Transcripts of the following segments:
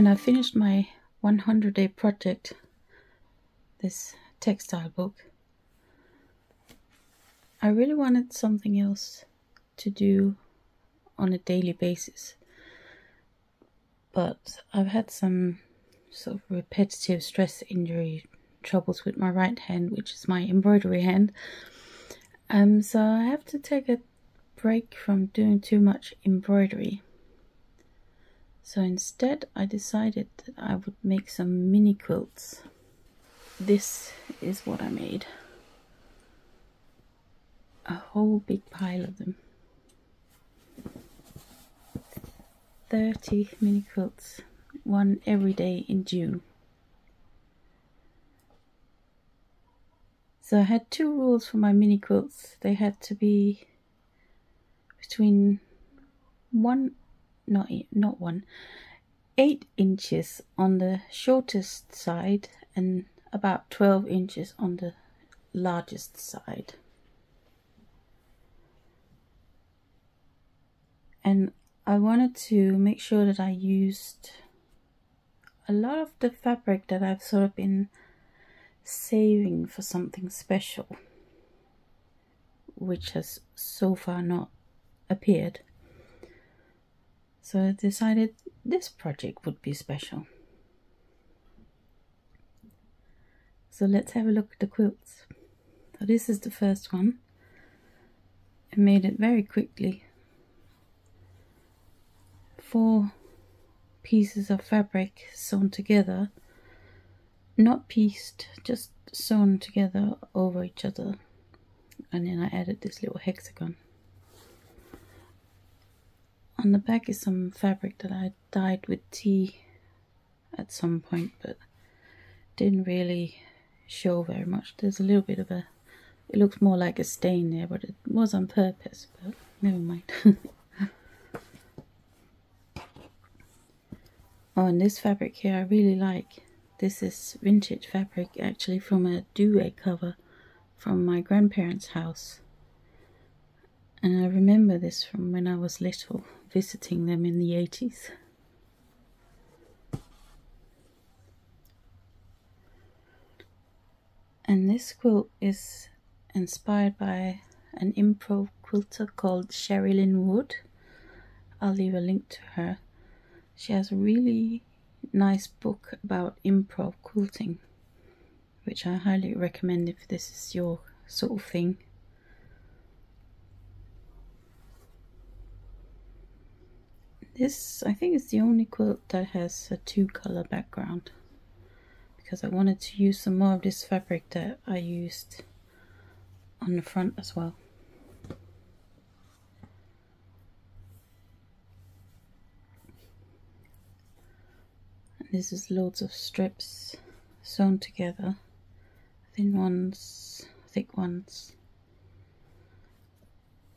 when I finished my 100-day project, this textile book, I really wanted something else to do on a daily basis. But I've had some sort of repetitive stress injury troubles with my right hand, which is my embroidery hand. So I have to take a break from doing too much embroidery. So instead I decided that I would make some mini quilts. This is what I made. A whole big pile of them. 30 mini quilts, one every day in June. So I had two rules for my mini quilts. They had to be between 8 inches on the shortest side and about 12 inches on the largest side. And I wanted to make sure that I used a lot of the fabric that I've sort of been saving for something special, which has so far not appeared. So I decided this project would be special. So let's have a look at the quilts. So this is the first one. I made it very quickly. 4 pieces of fabric sewn together, not pieced, just sewn together over each other, and then I added this little hexagon. On the back is some fabric that I dyed with tea at some point, but didn't really show very much. There's a little bit of it looks more like a stain there, but it was on purpose, but never mind. Oh, and this fabric here I really like. This is vintage fabric, actually from a duvet cover from my grandparents' house. And I remember this from when I was little, visiting them in the 80s. And this quilt is inspired by an improv quilter called Sherilyn Wood. I'll leave a link to her. She has a really nice book about improv quilting, which I highly recommend if this is your sort of thing. This, I think, is the only quilt that has a 2-color background, because I wanted to use some more of this fabric that I used on the front as well. This is loads of strips sewn together, thin ones, thick ones,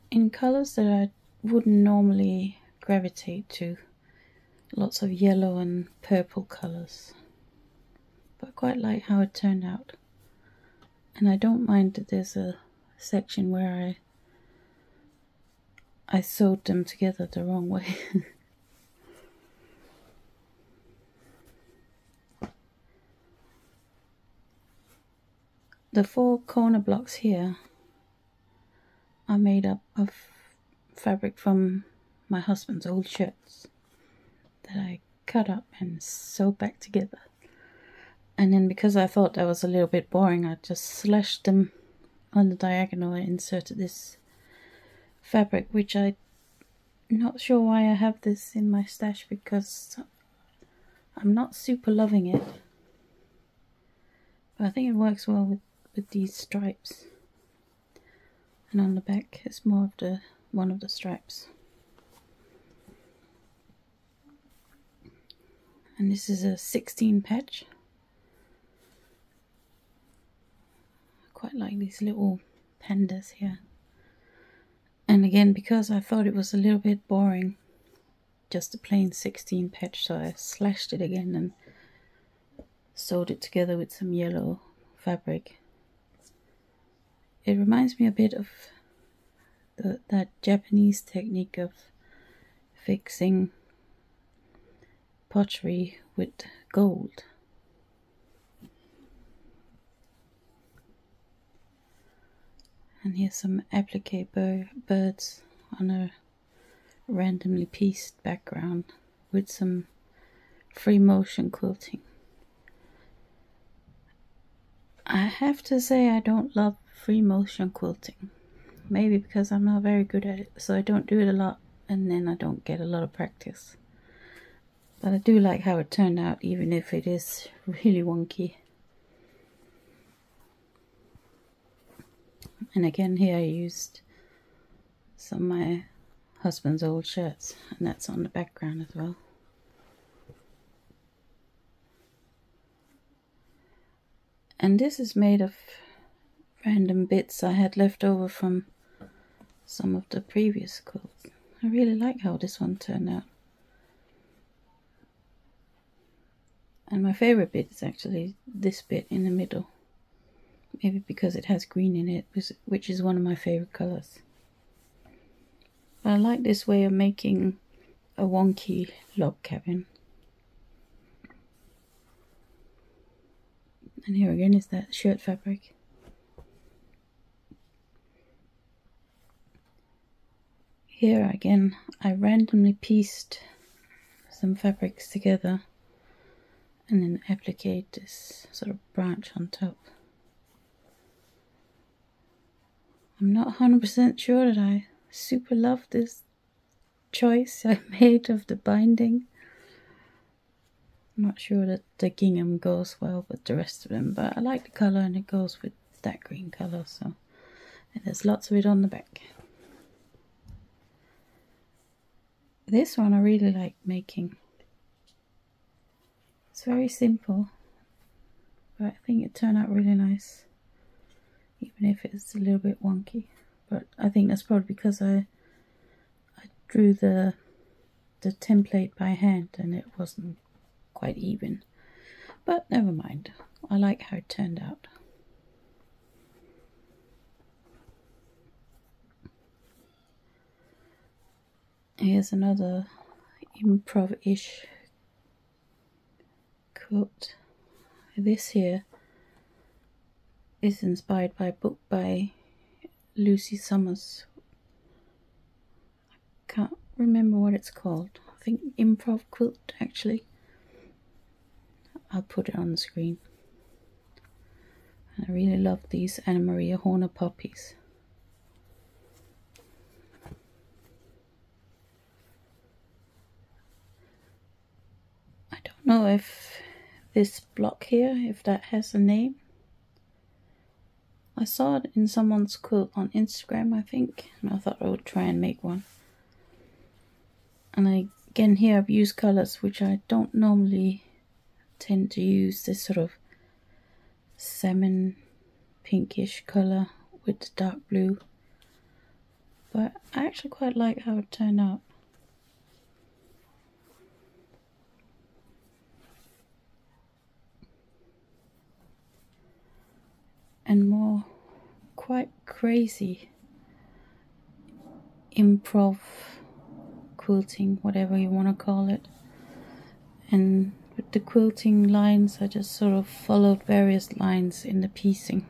in colours that I wouldn't normally gravitate to. Lots of yellow and purple colours, but I quite like how it turned out. And I don't mind that there's a section where I sewed them together the wrong way. The 4 corner blocks here are made up of fabric from my husband's old shirts that I cut up and sewed back together. And then, because I thought that was a little bit boring, I just slashed them on the diagonal and inserted this fabric, which I'm not sure why I have this in my stash, because I'm not super loving it. But I think it works well with these stripes, and on the back is more of the one of the stripes. And this is a 16 patch. I quite like these little pandas here. And again, because I thought it was a little bit boring, just a plain 16 patch, so I slashed it again and sewed it together with some yellow fabric. It reminds me a bit of that Japanese technique of fixing pottery with gold. And here's some applique birds on a randomly pieced background with some free motion quilting. I have to say I don't love free motion quilting. Maybe because I'm not very good at it, so I don't do it a lot, and then I don't get a lot of practice. But I do like how it turned out, even if it is really wonky. And again, here I used some of my husband's old shirts, and that's on the background as well. And this is made of random bits I had left over from some of the previous quilts. I really like how this one turned out. And my favorite bit is actually this bit in the middle. Maybe because it has green in it, which is one of my favorite colors. But I like this way of making a wonky log cabin. And here again is that shirt fabric. Here again, I randomly pieced some fabrics together and then appliqued this sort of branch on top. I'm not 100% sure that I super love this choice I made of the binding. I'm not sure that the gingham goes well with the rest of them, but I like the colour and it goes with that green colour, so. And there's lots of it on the back. This one I really like making. It's very simple, but I think it turned out really nice, even if it's a little bit wonky. But I think that's probably because I drew the template by hand and it wasn't quite even. But never mind, I like how it turned out. Here's another improv-ish quilt. This here is inspired by a book by Lucy Summers. I can't remember what it's called. I think Improv Quilt, actually. I'll put it on the screen. I really love these Anna Maria Horner poppies. I don't know if this block here, if that has a name. I saw it in someone's quilt on Instagram, I think, and I thought I would try and make one. And again here I've used colours which I don't normally tend to use, this sort of salmon pinkish colour with dark blue. But I actually quite like how it turned out. And more quite crazy improv quilting, whatever you want to call it. And with the quilting lines, I just sort of followed various lines in the piecing,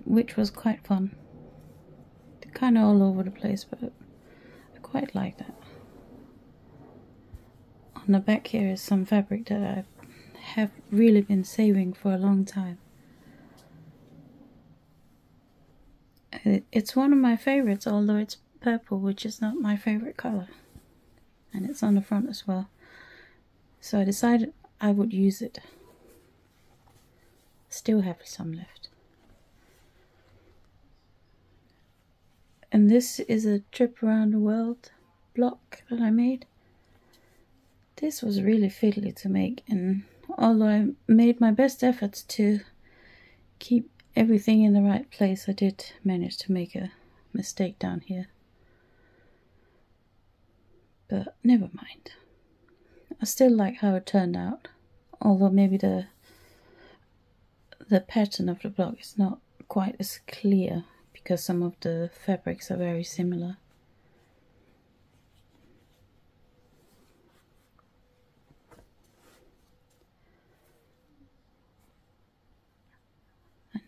which was quite fun. Kind of all over the place, but I quite like that. On the back here is some fabric that I have really been saving for a long time. It's one of my favorites, although it's purple, which is not my favorite color. And it's on the front as well. So I decided I would use it. Still have some left. And this is a trip around the world block that I made. This was really fiddly to make, and although I made my best efforts to keep everything in the right place, I did manage to make a mistake down here. But never mind. I still like how it turned out, although maybe the pattern of the block is not quite as clear because some of the fabrics are very similar.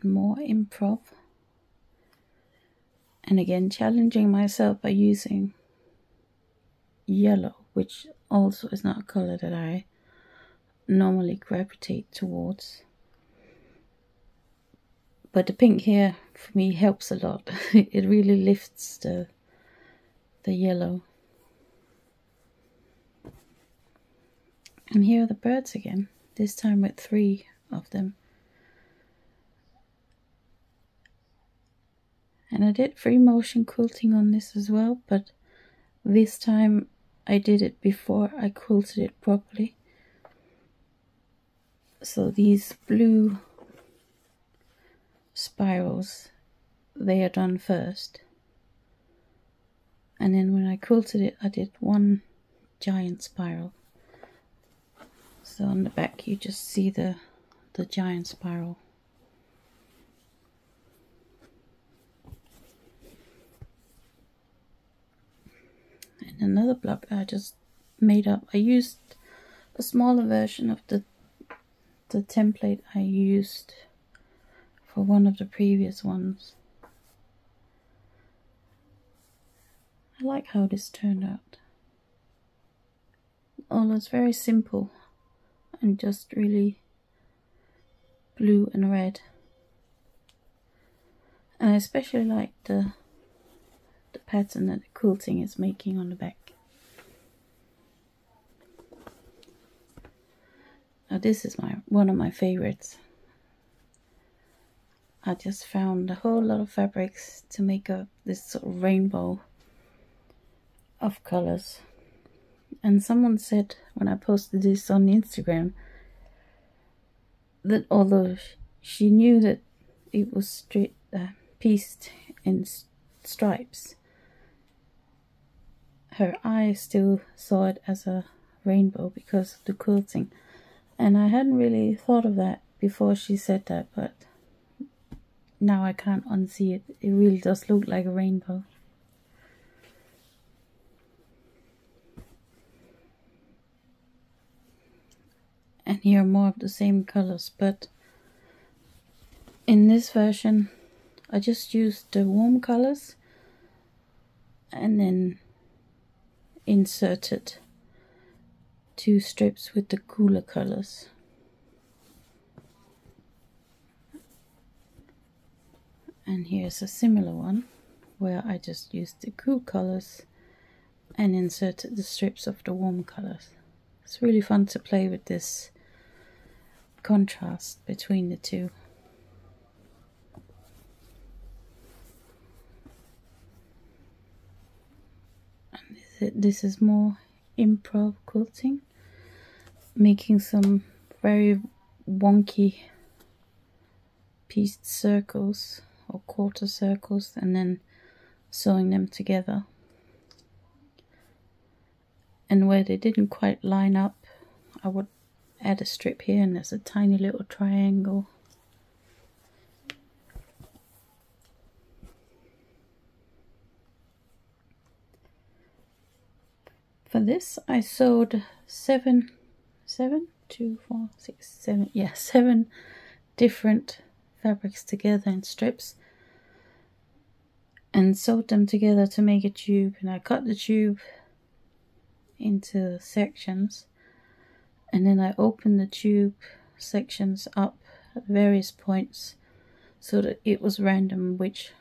more improv. And again, challenging myself by using yellow, which also is not a color that I normally gravitate towards. But the pink here for me helps a lot. It really lifts the yellow. And here are the birds again, this time with 3 of them. And I did free motion quilting on this as well, but this time I did it before I quilted it properly. So these blue spirals, they are done first. And then when I quilted it, I did 1 giant spiral. So on the back you just see the giant spiral. And another block I just made up. I used a smaller version of the template I used for one of the previous ones. I like how this turned out. Although it's very simple and just really blue and red. And I especially like the pattern that the quilting is making on the back. Now this is one of my favorites. I just found a whole lot of fabrics to make up this sort of rainbow of colors. And someone said when I posted this on Instagram that although she knew that it was pieced in stripes, her eye still saw it as a rainbow because of the quilting. And I hadn't really thought of that before she said that, but now I can't unsee it. It really does look like a rainbow. And here are more of the same colors, but in this version I just used the warm colors and then inserted 2 strips with the cooler colors. And here's a similar one where I just used the cool colors and inserted the strips of the warm colors. It's really fun to play with this contrast between the two. And this is more improv quilting, making some very wonky pieced circles or quarter circles and then sewing them together. And where they didn't quite line up, I would add a strip here and there's a tiny little triangle. For this I sewed 7 different fabrics together in strips and sewed them together to make a tube. And I cut the tube into sections and then I opened the tube sections up at various points so that it was random which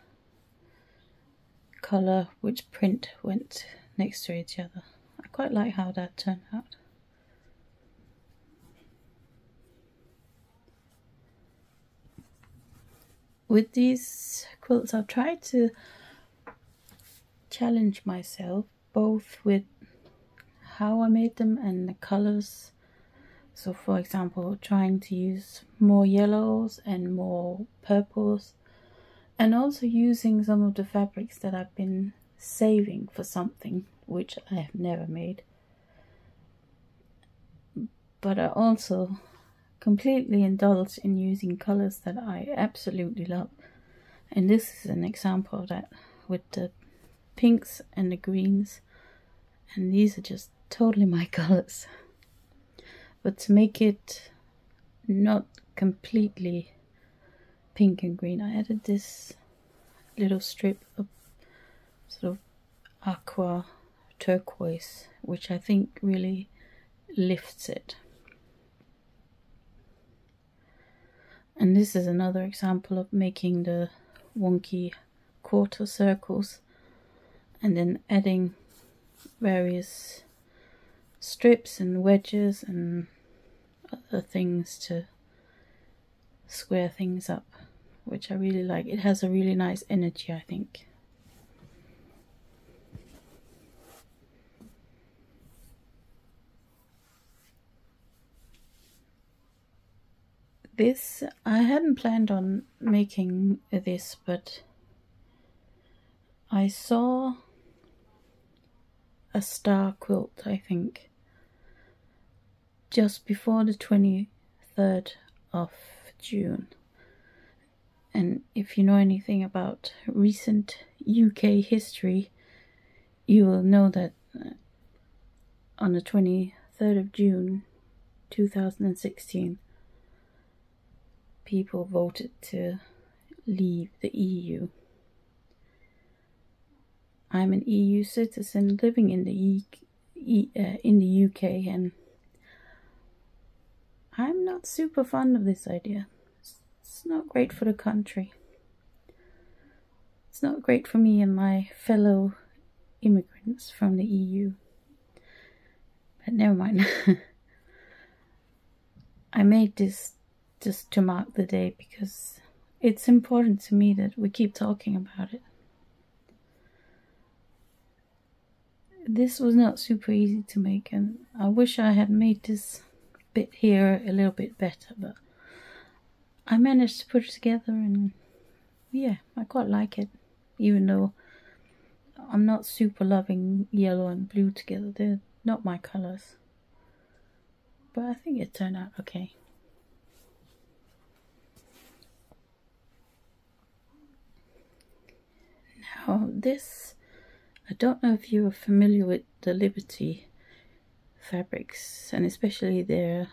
color, which print went next to each other. I quite like how that turned out. With these quilts I've tried to challenge myself both with how I made them and the colors. So for example, trying to use more yellows and more purples, and also using some of the fabrics that I've been saving for something which I have never made. But I also completely indulge in using colors that I absolutely love. And this is an example of that with the pinks and the greens. And these are just totally my colors. But to make it not completely pink and green, I added this little strip of sort of aqua turquoise, which I think really lifts it. And this is another example of making the wonky quarter circles and then adding various strips and wedges and other things to square things up, which I really like. It has a really nice energy, I think. This, I hadn't planned on making this, but I saw a star quilt, I think, just before the 23rd of June. And if you know anything about recent UK history, you will know that on the 23rd of June 2016, people voted to leave the EU. I'm an EU citizen living in the UK, and I'm not super fond of this idea. It's not great for the country. It's not great for me and my fellow immigrants from the EU. But never mind. I made this just to mark the day because it's important to me that we keep talking about it. This was not super easy to make, and I wish I had made this bit here a little bit better, but I managed to put it together, and yeah, I quite like it, even though I'm not super loving yellow and blue together. They're not my colors, but I think it turned out okay. Now this, I don't know if you're familiar with the Liberty fabrics, and especially their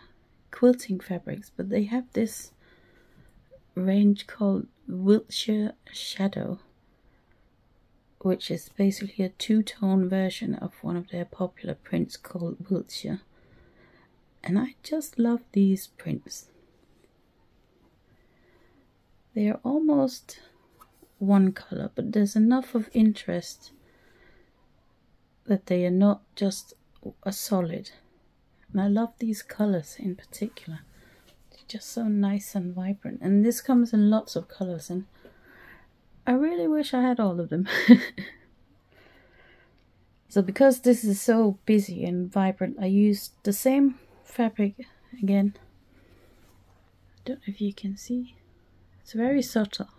quilting fabrics, but they have this range called Wiltshire Shadow, which is basically a two-tone version of one of their popular prints called Wiltshire. And I just love these prints. They are almost one color, but there's enough of interest that they are not just a solid. And I love these colors in particular. They're just so nice and vibrant. And this comes in lots of colors, and I really wish I had all of them. So because this is so busy and vibrant, I used the same fabric again. I don't know if you can see. It's very subtle,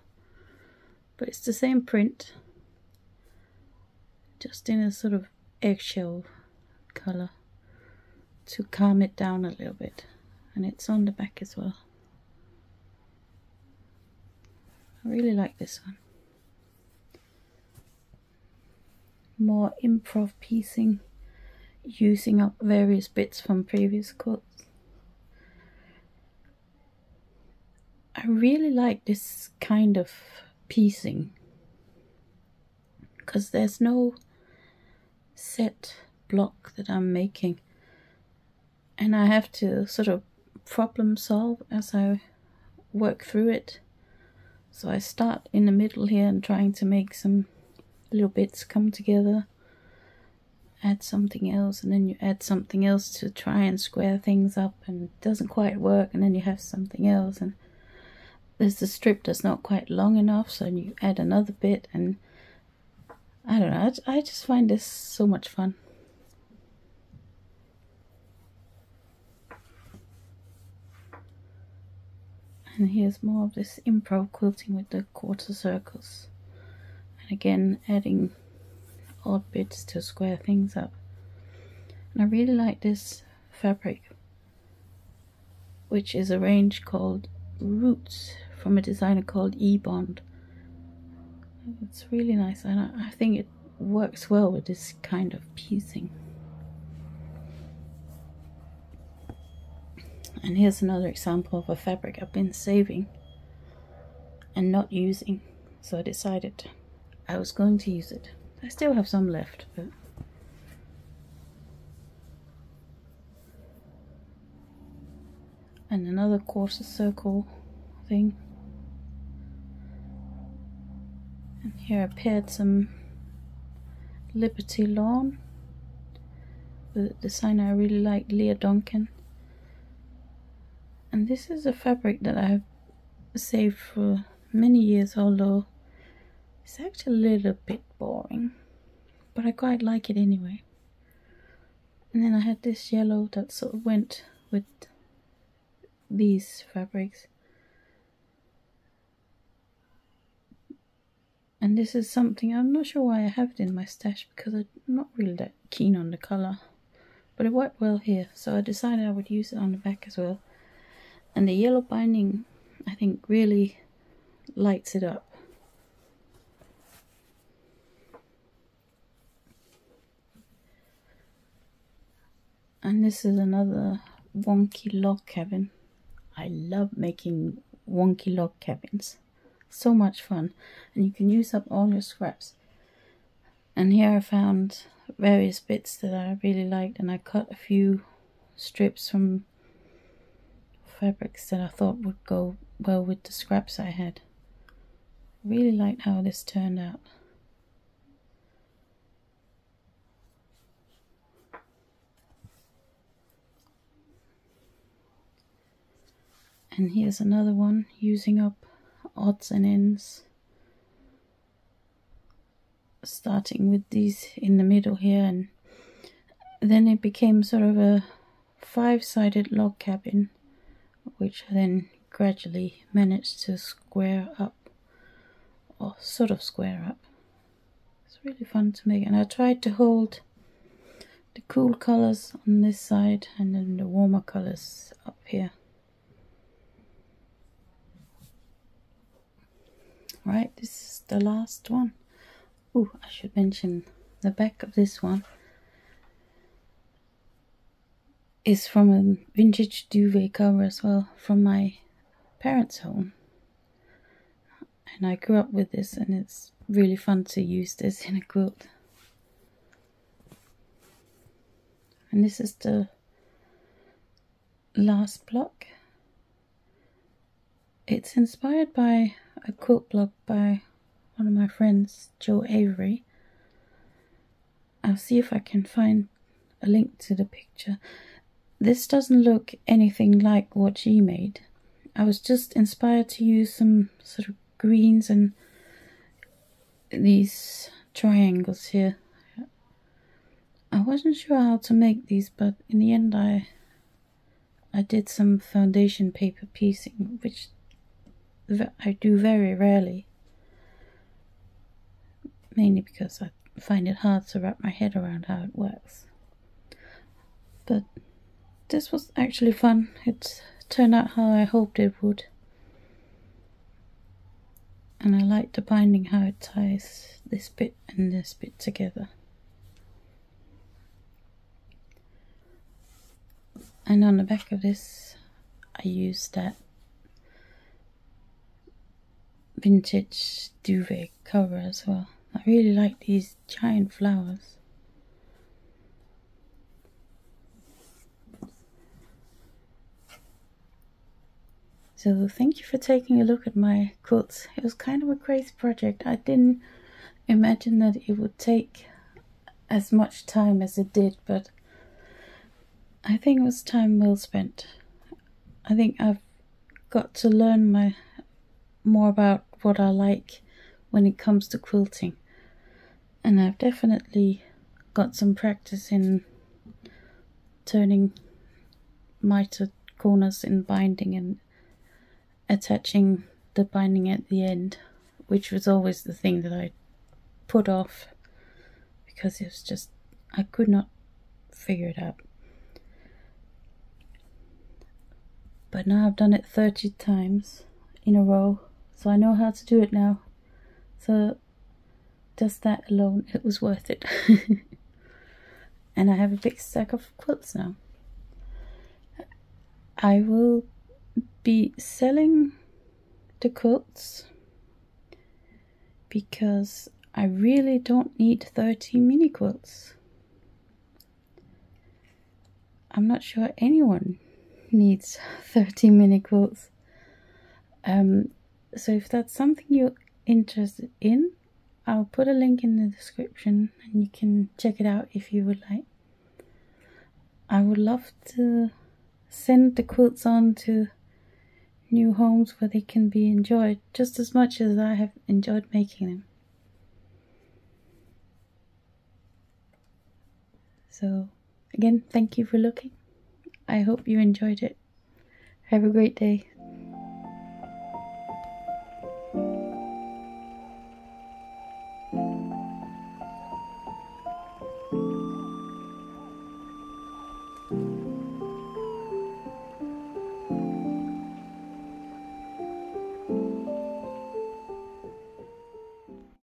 but it's the same print, just in a sort of eggshell color to calm it down a little bit. And it's on the back as well. I really like this one. More improv piecing, using up various bits from previous quilts. I really like this kind of piecing because there's no set block that I'm making, and I have to sort of problem solve as I work through it. So I start in the middle here and trying to make some little bits come together, add something else, and then you add something else to try and square things up, and it doesn't quite work, and then you have something else, and there's the strip that's not quite long enough, so you add another bit, and I don't know, I just find this so much fun. And here's more of this improv quilting with the quarter circles. And again, adding odd bits to square things up. And I really like this fabric, which is a range called Roots from a designer called E-Bond. It's really nice, and I think it works well with this kind of piecing. And here's another example of a fabric I've been saving. and not using, so I decided I was going to use it. I still have some left, but and another quarter circle thing. And here I paired some Liberty Lawn with a designer I really like, Leah Duncan. And this is a fabric that I've saved for many years, although it's actually a little bit boring, but I quite like it anyway. And then I had this yellow that sort of went with these fabrics. And this is something, I'm not sure why I have it in my stash, because I'm not really that keen on the colour. But it worked well here, so I decided I would use it on the back as well. And the yellow binding, I think, really lights it up. And this is another wonky log cabin. I love making wonky log cabins. So much fun. And you can use up all your scraps. And here I found various bits that I really liked, and I cut a few strips from fabrics that I thought would go well with the scraps I had. Really liked how this turned out. And here's another one using up odds and ends, starting with these in the middle here, and then it became sort of a 5-sided log cabin, which I then gradually managed to square up, or sort of square up. It's really fun to make, and I tried to hold the cool colors on this side and then the warmer colors up here. Right, this is the last one. Oh, I should mention the back of this one is from a vintage duvet cover as well, from my parents' home. And I grew up with this, and it's really fun to use this in a quilt. And this is the last block. It's inspired by a quilt blog by one of my friends, Joe Avery. I'll see if I can find a link to the picture. This doesn't look anything like what she made. I was just inspired to use some sort of greens and these triangles here. I wasn't sure how to make these, but in the end I did some foundation paper piecing, which I do very rarely, mainly because I find it hard to wrap my head around how it works. But this was actually fun. It turned out how I hoped it would. And I like the binding, how it ties this bit and this bit together. And on the back of this I used that vintage duvet cover as well. I really like these giant flowers. So thank you for taking a look at my quilts. It was kind of a crazy project. I didn't imagine that it would take as much time as it did, but I think it was time well spent. I think I've got to learn more about what I like when it comes to quilting, and I've definitely got some practice in turning mitered corners in binding and attaching the binding at the end, which was always the thing that I put off because it was just, I could not figure it out. But now I've done it 30 times in a row, so I know how to do it now. So just that alone, it was worth it. And I have a big stack of quilts now. I will be selling the quilts because I really don't need 30 mini quilts. I'm not sure anyone needs 30 mini quilts. So if that's something you're interested in, I'll put a link in the description and you can check it out if you would like. I would love to send the quilts on to new homes where they can be enjoyed just as much as I have enjoyed making them. So again, thank you for looking. I hope you enjoyed it. Have a great day.